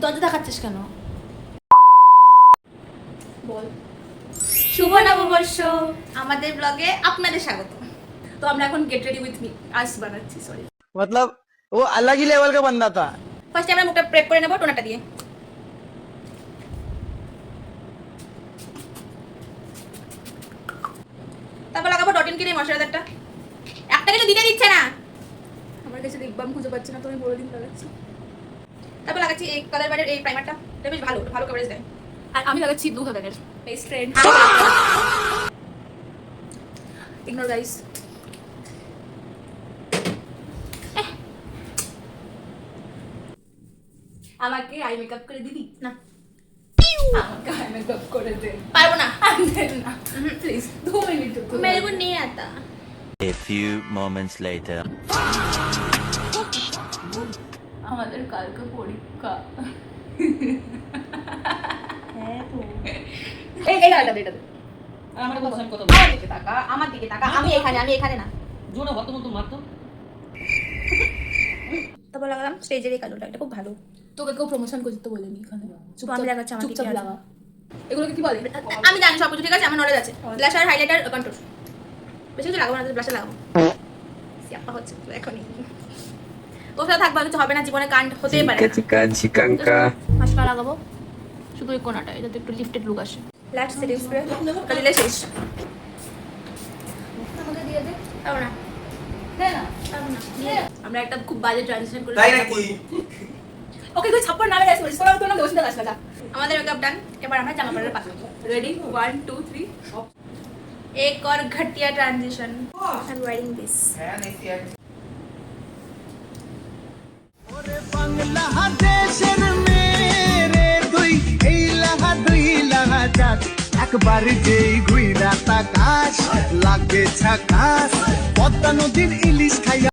দরজা দেখাচ্ছিস কেন? বল। শুভ নববর্ষ, আমাদের ব্লগে আপনাদের স্বাগত। তো আমরা এখন গেট রেডি উইথ মি আজ বানাচ্ছি, সরি। मतलब वो अलग ही लेवल का बंदा था। ফার্স্টে আমরা মুখটা প্রেপ করে নেব টোনারটা দিয়ে। তারপর লাগাবো ডট ইন ক্রিম ময়শ্চারাইজারটা। একটা কিছু দিতে দিচ্ছে না, আমার কাছে লিপ বাম খুঁজে পাচ্ছি না, তো আমি বড় দিন লাগাচ্ছি। তারপর লাগাচ্ছি এই কালার বারের এই প্রাইমারটা, এটা বেশ ভালো ভালো কভারেজ দেয়। আর আমি লাগাচ্ছি ব্লু কালারের বেস্ট ফ্রেন্ড। Ignore guys. আমাকে আই মেকআপ করে দিবি না? আমাকে আই মেকআপ করে দে। পারবো না, না প্লিজ 2 মিনিট তো मेरे को नहीं आता। A few moments later. আমাদের কালকে পরীক্ষা। হ্যাঁ তো এই এটা দে। আমার কথা আমি কথা আমার দিকে তাকা, আমার দিকে তাকা। আমি এখানে না। জোরে হতো মতো মারতো। তারপর লাগালাম স্টেজের এই কালোটা, এটা খুব ভালো। তোকে কেউ প্রমোশন করতে তো বলেনি এখানে। তো আমি লাগাচ্ছি, আমার চুপচাপ দিকে লাগা। এগুলোকে কি বলে? আমি জানি সব কিছু, ঠিক আছে, আমার নলেজ আছে। ব্লাশ আর হাইলাইটার কন্ট্রোল। বেশি কিছু লাগাবো না, ব্লাশে লাগাবো। সিয়াপা হচ্ছে তো এখনই। ওটা থাকবে কিছু হবে না, জীবনে কাণ্ড হতেই পারে না। चिका चिकंका মাস্কারা লাগাবো শুধু এই কোনাটা, এটাতে একটু লিফটেড লুক আসে। লাস্ট সেটিং স্প্রে ওটা দিলে শেষ। আমাকে দিয়ে দে। পারবো না। দে না, পারবো না। আমরা একটা খুব বাজে ট্রানজিশন করে তাই নাকি? ওকে তুই ছাপ্পর নামে যাস বলিস, তোরা দোষ না দাস না। আমাদের মেকআপ ডান, এবার আমরা জামা পরার পালা। রেডি 1 2 3 एक और घटिया transition. I am wearing this. বাংলাদেশের মেরে দুই এই লাহা দুই লাহা যাক একবার যেই ঘুইরা তাকাস লাগে ঝাকাস পদ্মা নদীর ইলিশ খাইয়া